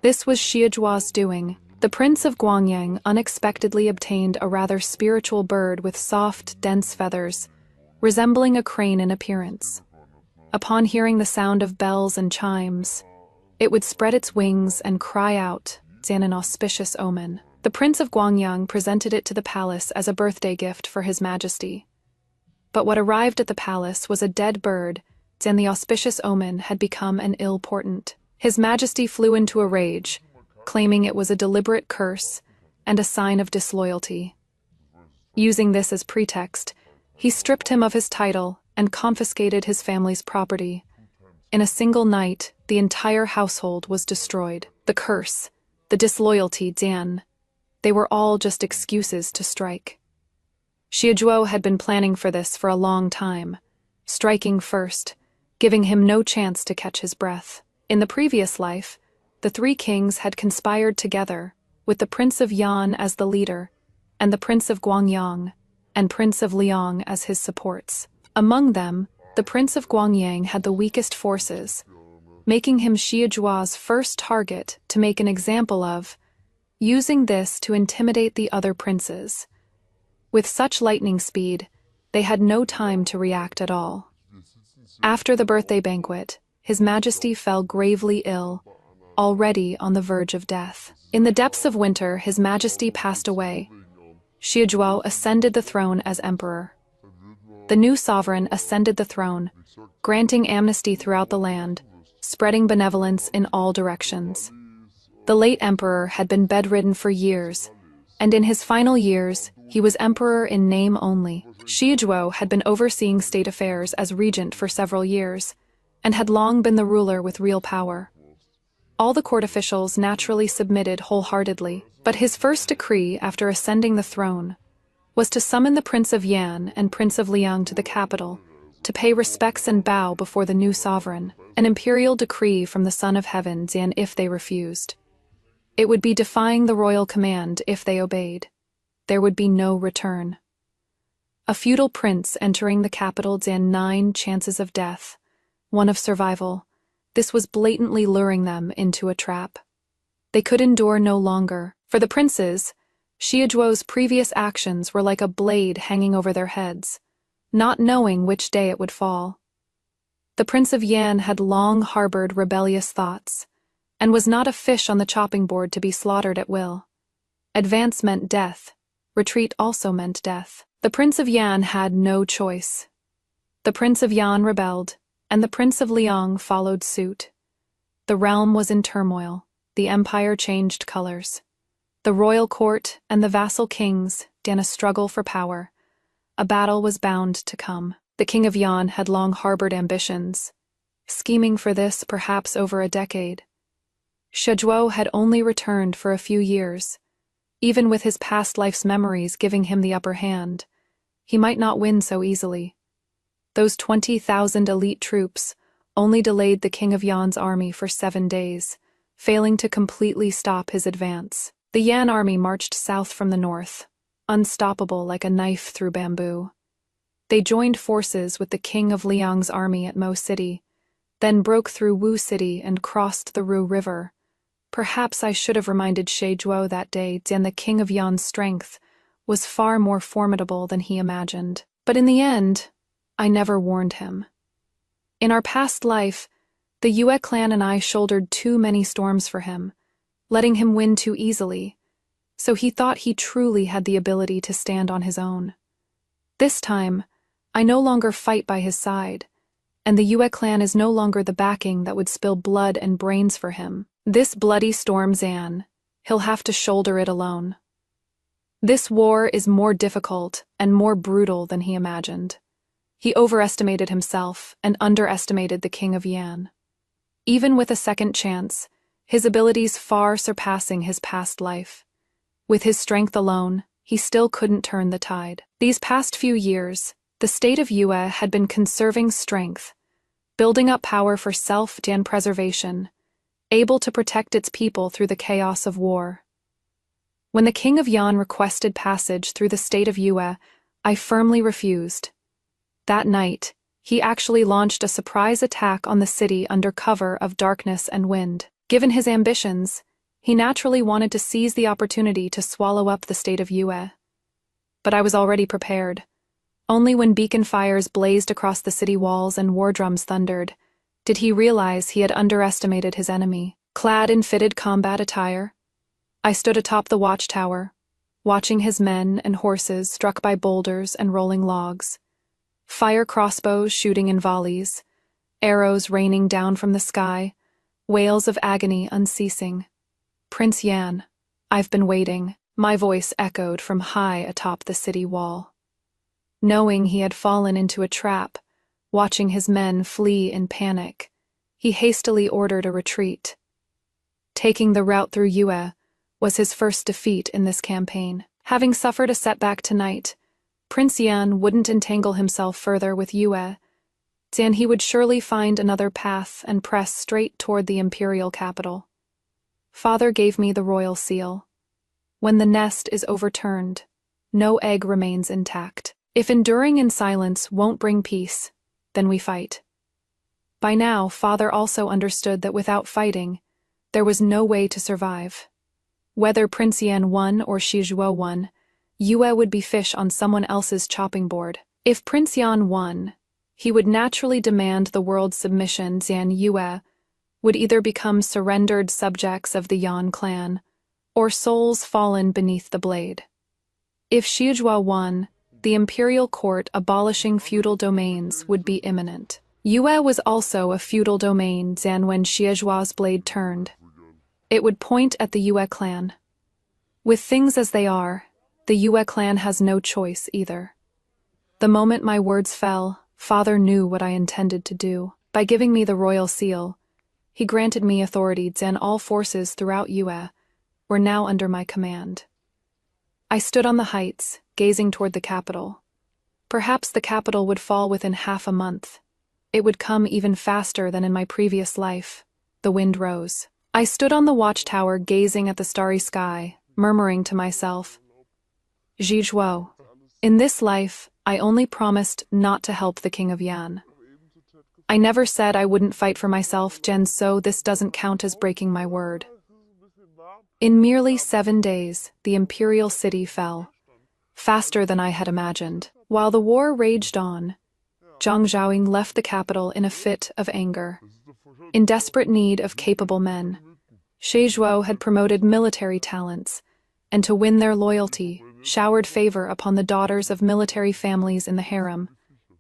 This was Xie doing. The Prince of Guangyang unexpectedly obtained a rather spiritual bird with soft, dense feathers, resembling a crane in appearance. Upon hearing the sound of bells and chimes, it would spread its wings and cry out, an auspicious omen. The Prince of Guangyang presented it to the palace as a birthday gift for His Majesty. But what arrived at the palace was a dead bird, and the auspicious omen had become an ill portent. His Majesty flew into a rage, claiming it was a deliberate curse and a sign of disloyalty. Using this as pretext, he stripped him of his title and confiscated his family's property. In a single night, the entire household was destroyed. The curse, the disloyalty, they were all just excuses to strike. Xie had been planning for this for a long time, striking first, giving him no chance to catch his breath. In the previous life, the three kings had conspired together, with the Prince of Yan as the leader, and the Prince of Guangyang, and Prince of Liang as his supports. Among them, the Prince of Guangyang had the weakest forces, making him Xie first target to make an example of, using this to intimidate the other princes. With such lightning speed, they had no time to react at all. After the birthday banquet, His Majesty fell gravely ill, already on the verge of death. In the depths of winter, His Majesty passed away. Xie ascended the throne as emperor. The new sovereign ascended the throne, granting amnesty throughout the land, spreading benevolence in all directions. The late emperor had been bedridden for years, and in his final years, he was emperor in name only. Xie had been overseeing state affairs as regent for several years, and had long been the ruler with real power. All the court officials naturally submitted wholeheartedly, but his first decree after ascending the throne was to summon the Prince of Yan and Prince of Liang to the capital, to pay respects and bow before the new sovereign, an imperial decree from the Son of Heaven, and if they refused, it would be defying the royal command if they obeyed. There would be no return. A feudal prince entering the capital, 9 chances of death, 1 of survival. This was blatantly luring them into a trap. They could endure no longer. For the princes, Xie previous actions were like a blade hanging over their heads, not knowing which day it would fall. The Prince of Yan had long harbored rebellious thoughts, and was not a fish on the chopping board to be slaughtered at will. Advance meant death. Retreat also meant death. The Prince of Yan had no choice. The Prince of Yan rebelled, and the Prince of Liang followed suit. The realm was in turmoil. The empire changed colors. The royal court and the vassal kings in a struggle for power. A battle was bound to come. The King of Yan had long harbored ambitions, scheming for this perhaps over a decade. Xie had only returned for a few years. Even with his past life's memories giving him the upper hand, he might not win so easily. Those 20,000 elite troops only delayed the King of Yan's army for 7 days, failing to completely stop his advance. The Yan army marched south from the north, unstoppable like a knife through bamboo. They joined forces with the King of Liang's army at Mo City, then broke through Wu City and crossed the Ru River. Perhaps I should have reminded Xie that day the King of Yan's strength was far more formidable than he imagined. But in the end, I never warned him. In our past life, The Yue clan and I shouldered too many storms for him, letting him win too easily, so he thought he truly had the ability to stand on his own. This time, I no longer fight by his side, and the Yue clan is no longer the backing that would spill blood and brains for him. This bloody storm, Zan, he'll have to shoulder it alone. This war is more difficult and more brutal than he imagined. He overestimated himself and underestimated the King of Yan. Even with a second chance, his abilities far surpassing his past life. With his strength alone, he still couldn't turn the tide. These past few years, the state of Yue had been conserving strength, building up power for self-preservation, able to protect its people through the chaos of war. When the King of Yan requested passage through the state of Yue, I firmly refused. That night, he actually launched a surprise attack on the city under cover of darkness and wind. Given his ambitions, he naturally wanted to seize the opportunity to swallow up the state of Yue. But I was already prepared. Only when beacon fires blazed across the city walls and war drums thundered, did he realize he had underestimated his enemy. Clad in fitted combat attire, I stood atop the watchtower, watching his men and horses struck by boulders and rolling logs, fire crossbows shooting in volleys, arrows raining down from the sky, wails of agony unceasing. Prince Yan, I've been waiting, my voice echoed from high atop the city wall. Knowing he had fallen into a trap, watching his men flee in panic, he hastily ordered a retreat. Taking the route through Yue was his first defeat in this campaign. Having suffered a setback tonight, Prince Yan wouldn't entangle himself further with Yue, and he would surely find another path and press straight toward the imperial capital. Father gave me the royal seal. When the nest is overturned, no egg remains intact. If enduring in silence won't bring peace, then we fight. By now, Father also understood that without fighting, there was no way to survive. Whether Prince Yan won or Shizhuo won, Yue would be fish on someone else's chopping board. If Prince Yan won, he would naturally demand the world's submission. Zan Yue would either become surrendered subjects of the Yan clan, or souls fallen beneath the blade. If Shizhuo won, the imperial court abolishing feudal domains would be imminent. Yue was also a feudal domain. Zan when Shizhuo's blade turned, it would point at the Yue clan. With things as they are, the Yue clan has no choice either. The moment my words fell, Father knew what I intended to do. By giving me the royal seal, he granted me authority, and all forces throughout Yue were now under my command. I stood on the heights, gazing toward the capital. Perhaps the capital would fall within half a month. It would come even faster than in my previous life. The wind rose. I stood on the watchtower gazing at the starry sky, murmuring to myself, Zhizhuo, in this life, I only promised not to help the King of Yan. I never said I wouldn't fight for myself, so this doesn't count as breaking my word. In merely 7 days, the imperial city fell, faster than I had imagined. While the war raged on, Zhang Zhaoying left the capital in a fit of anger. In desperate need of capable men, Shizhuo had promoted military talents, and to win their loyalty, showered favor upon the daughters of military families in the harem,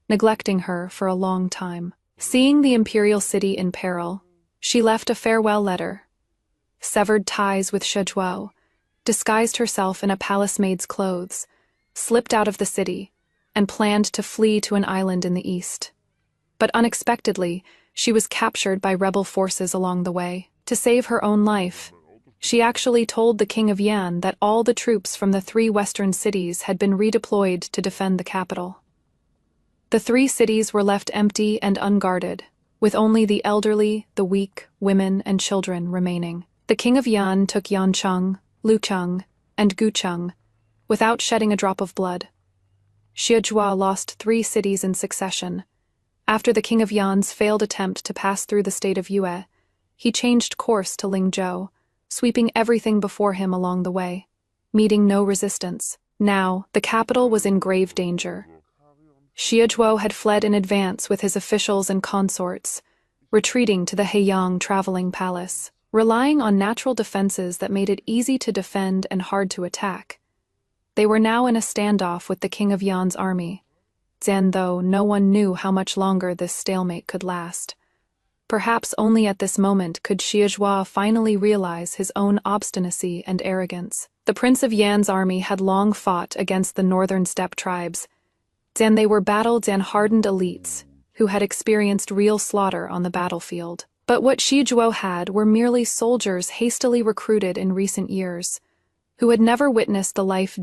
neglecting her for a long time. Seeing the imperial city in peril, she left a farewell letter, severed ties with Shizhuo, disguised herself in a palace maid's clothes, slipped out of the city, and planned to flee to an island in the east. But unexpectedly, she was captured by rebel forces along the way. To save her own life, she actually told the King of Yan that all the troops from the 3 western cities had been redeployed to defend the capital. The 3 cities were left empty and unguarded, with only the elderly, the weak, women, and children remaining. The King of Yan took Yancheng, Lucheng, and Gucheng, without shedding a drop of blood. Shizhuo lost 3 cities in succession. After the King of Yan's failed attempt to pass through the state of Yue, he changed course to Lingzhou, sweeping everything before him along the way, meeting no resistance. Now, the capital was in grave danger. Shizhuo had fled in advance with his officials and consorts, retreating to the Heiyang traveling palace. Relying on natural defenses that made it easy to defend and hard to attack, they were now in a standoff with the King of Yan's army. Though no one knew how much longer this stalemate could last. Perhaps only at this moment could Xie finally realize his own obstinacy and arrogance. The Prince of Yan's army had long fought against the northern steppe tribes. They were battled and hardened elites who had experienced real slaughter on the battlefield. But what Xie had were merely soldiers hastily recruited in recent years, who had never witnessed the life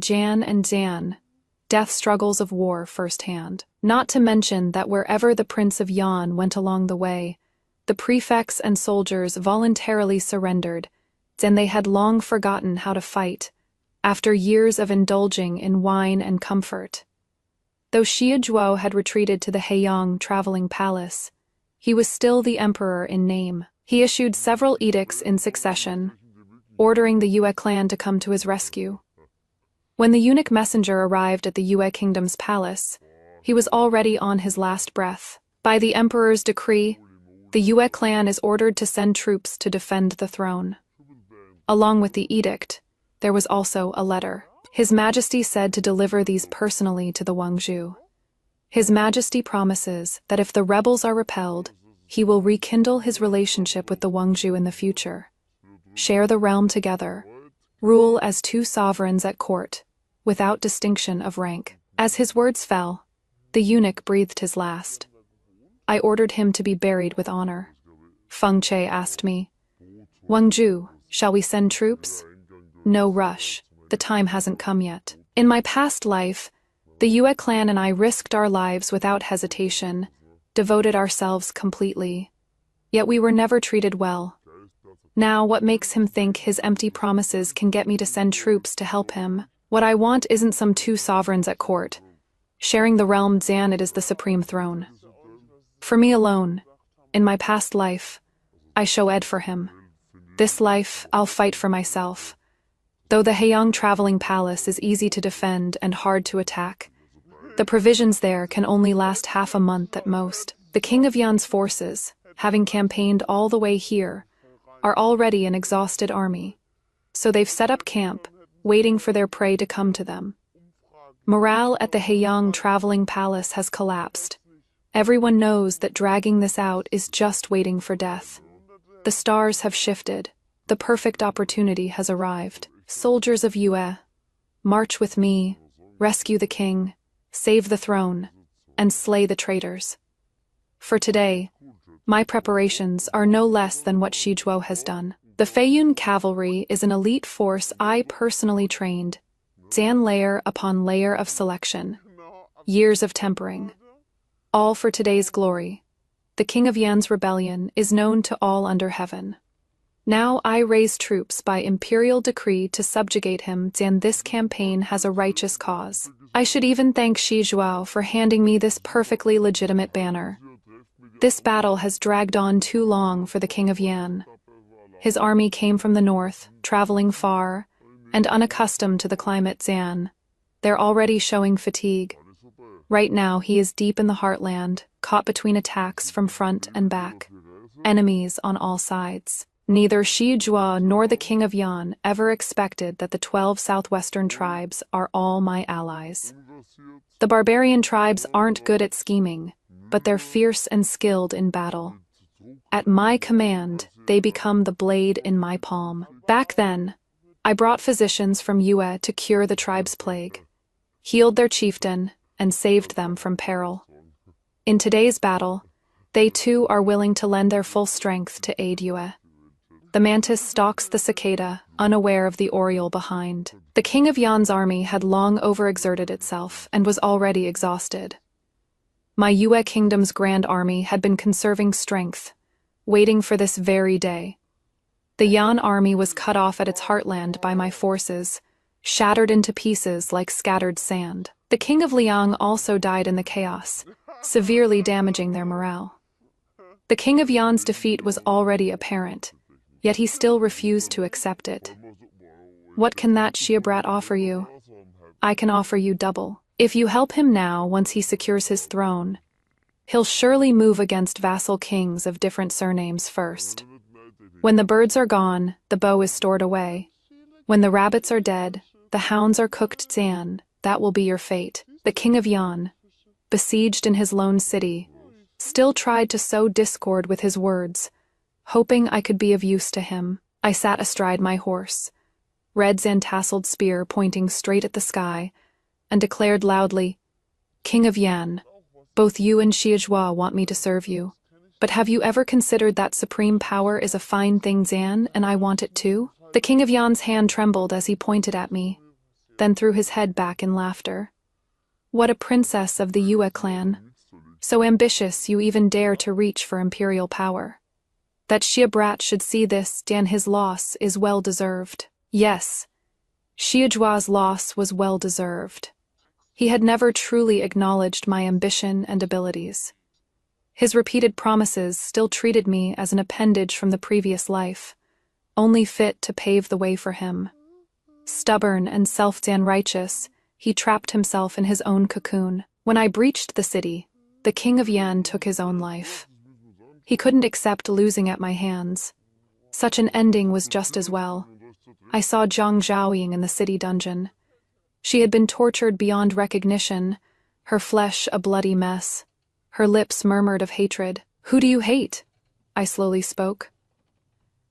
death struggles of war firsthand. Not to mention that wherever the Prince of Yan went along the way, the prefects and soldiers voluntarily surrendered, and they had long forgotten how to fight, after years of indulging in wine and comfort. Though Xie had retreated to the Heiyang traveling palace, he was still the emperor in name. He issued several edicts in succession, ordering the Yue clan to come to his rescue. When the eunuch messenger arrived at the Yue kingdom's palace, he was already on his last breath. By the emperor's decree, the Yue clan is ordered to send troops to defend the throne. Along with the edict, there was also a letter. His Majesty said to deliver these personally to the Wangzhu. His Majesty promises that if the rebels are repelled, he will rekindle his relationship with the Wangzhu in the future, share the realm together, rule as two sovereigns at court, without distinction of rank. As his words fell, the eunuch breathed his last. I ordered him to be buried with honor. Feng Che asked me, Wangzhu, shall we send troops? No rush, the time hasn't come yet. In my past life, the Yue clan and I risked our lives without hesitation, devoted ourselves completely. Yet we were never treated well. Now, what makes him think his empty promises can get me to send troops to help him? What I want isn't some two sovereigns at court. Sharing the realm it is the supreme throne. For me alone, in my past life, I show Ed for him. This life, I'll fight for myself. Though the Heiyang traveling palace is easy to defend and hard to attack, the provisions there can only last half a month at most. The King of Yan's forces, having campaigned all the way here, are already an exhausted army, so they've set up camp, waiting for their prey to come to them. Morale at the Heiyang traveling palace has collapsed. Everyone knows that dragging this out is just waiting for death. The stars have shifted. The perfect opportunity has arrived. Soldiers of Yue, march with me, rescue the king, save the throne, and slay the traitors. For today, my preparations are no less than what Xie has done. The Feiyun cavalry is an elite force I personally trained, layer upon layer of selection, years of tempering. All for today's glory. The King of Yan's rebellion is known to all under heaven. Now I raise troops by imperial decree to subjugate him, and this campaign has a righteous cause. I should even thank Xie for handing me this perfectly legitimate banner. This battle has dragged on too long for the King of Yan. His army came from the north, traveling far, and unaccustomed to the climate Zan. They're already showing fatigue. Right now he is deep in the heartland, caught between attacks from front and back. Enemies on all sides. Neither Xie nor the King of Yan ever expected that the 12 southwestern tribes are all my allies. The barbarian tribes aren't good at scheming, but they're fierce and skilled in battle. At my command, they become the blade in my palm. Back then, I brought physicians from Yue to cure the tribe's plague, healed their chieftain, and saved them from peril. In today's battle, they too are willing to lend their full strength to aid Yue. The mantis stalks the cicada, unaware of the oriole behind. The King of Yan's army had long overexerted itself and was already exhausted. My Yue kingdom's grand army had been conserving strength, waiting for this very day. The Yan army was cut off at its heartland by my forces, shattered into pieces like scattered sand. The King of Liang also died in the chaos, severely damaging their morale. The King of Yan's defeat was already apparent, yet he still refused to accept it. What can that Xie brat offer you? I can offer you double. If you help him now, once he secures his throne, He'll surely move against vassal kings of different surnames first. When the birds are gone, the bow is stored away. When the rabbits are dead, the hounds are cooked Zan, that will be your fate. The king of Yan, besieged in his lone city, still tried to sow discord with his words, hoping I could be of use to him. I sat astride my horse, red Zan-tasseled spear pointing straight at the sky, and declared loudly, "King of Yan, both you and Xiejua want me to serve you. But have you ever considered that supreme power is a fine thing, Zan, and I want it too?" The king of Yan's hand trembled as he pointed at me, then threw his head back in laughter. "What a princess of the Yue clan! So ambitious you even dare to reach for imperial power. That Xie brat should see this, and his loss, is well deserved." Yes, Xiejua's loss was well deserved. He had never truly acknowledged my ambition and abilities. His repeated promises still treated me as an appendage from the previous life, only fit to pave the way for him. Stubborn and self-righteous, he trapped himself in his own cocoon. When I breached the city, the king of Yan took his own life. He couldn't accept losing at my hands. Such an ending was just as well. I saw Zhang Zhaoying in the city dungeon. She had been tortured beyond recognition, her flesh a bloody mess. Her lips murmured of hatred. "Who do you hate?" I slowly spoke.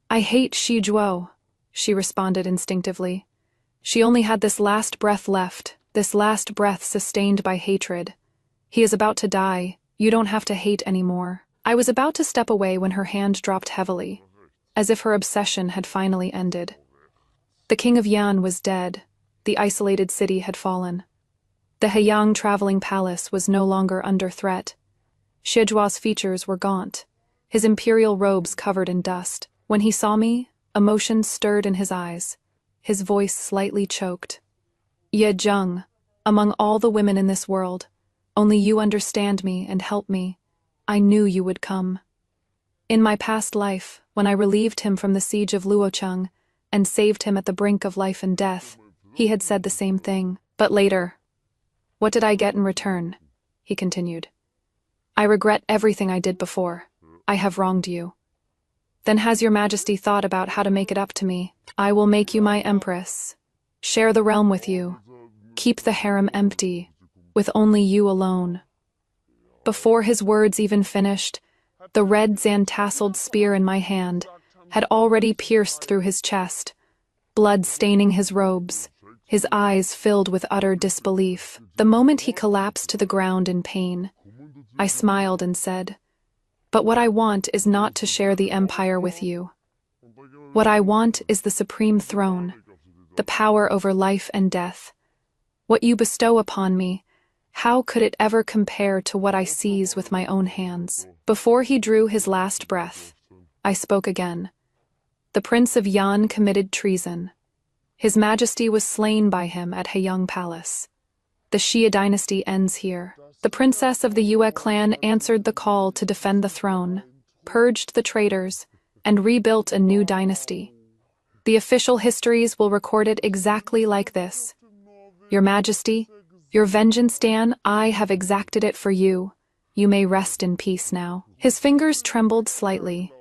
"I hate Xiejua," she responded instinctively. She only had this last breath left, this last breath sustained by hatred. "He is about to die. You don't have to hate anymore." I was about to step away when her hand dropped heavily, as if her obsession had finally ended. The king of Yan was dead. The isolated city had fallen. The Heyang traveling palace was no longer under threat. Xiejua's features were gaunt, his imperial robes covered in dust. When he saw me, emotion stirred in his eyes, his voice slightly choked. "Ye Zheng, among all the women in this world, only you understand me and help me. I knew you would come." In my past life, when I relieved him from the siege of Luocheng and saved him at the brink of life and death, he had said the same thing. But later, "What did I get in return?" he continued. "I regret everything I did before. I have wronged you. Then has your majesty thought about how to make it up to me? I will make you my empress, share the realm with you, keep the harem empty, with only you alone." Before his words even finished, the red Zan-tasseled spear in my hand had already pierced through his chest, blood staining his robes, his eyes filled with utter disbelief. The moment he collapsed to the ground in pain, I smiled and said, "But what I want is not to share the empire with you. What I want is the supreme throne, the power over life and death. What you bestow upon me, how could it ever compare to what I seize with my own hands?" Before he drew his last breath, I spoke again. "The Prince of Yan committed treason. His Majesty was slain by him at Heyang Palace. The Xie dynasty ends here. The princess of the Yue clan answered the call to defend the throne, purged the traitors, and rebuilt a new dynasty. The official histories will record it exactly like this. Your Majesty, your vengeance, Dan, I have exacted it for you. You may rest in peace now." His fingers trembled slightly,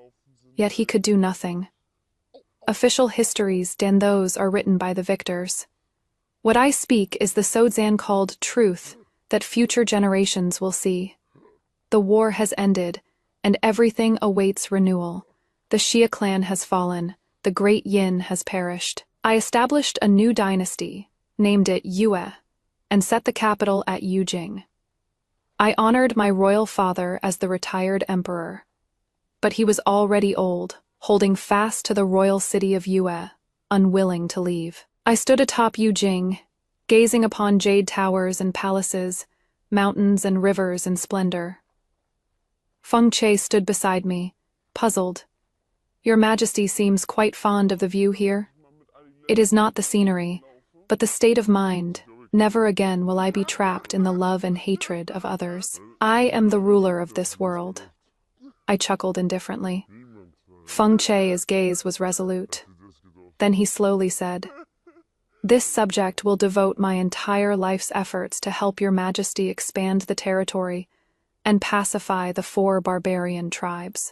yet he could do nothing. Official histories, Dan, those are written by the victors. What I speak is the Sodzan called truth that future generations will see. The war has ended, and everything awaits renewal. The Xie clan has fallen, the great Yin has perished. I established a new dynasty, named it Yue, and set the capital at Yujing. I honored my royal father as the retired emperor, but he was already old, holding fast to the royal city of Yue, unwilling to leave. I stood atop Yujing, gazing upon jade towers and palaces, mountains and rivers in splendor. Feng Che stood beside me, puzzled. "Your Majesty seems quite fond of the view here." "It is not the scenery, but the state of mind. Never again will I be trapped in the love and hatred of others. I am the ruler of this world." I chuckled indifferently. Feng Che's gaze was resolute. Then he slowly said, "This subject will devote my entire life's efforts to help your Majesty expand the territory, and pacify the 4 barbarian tribes.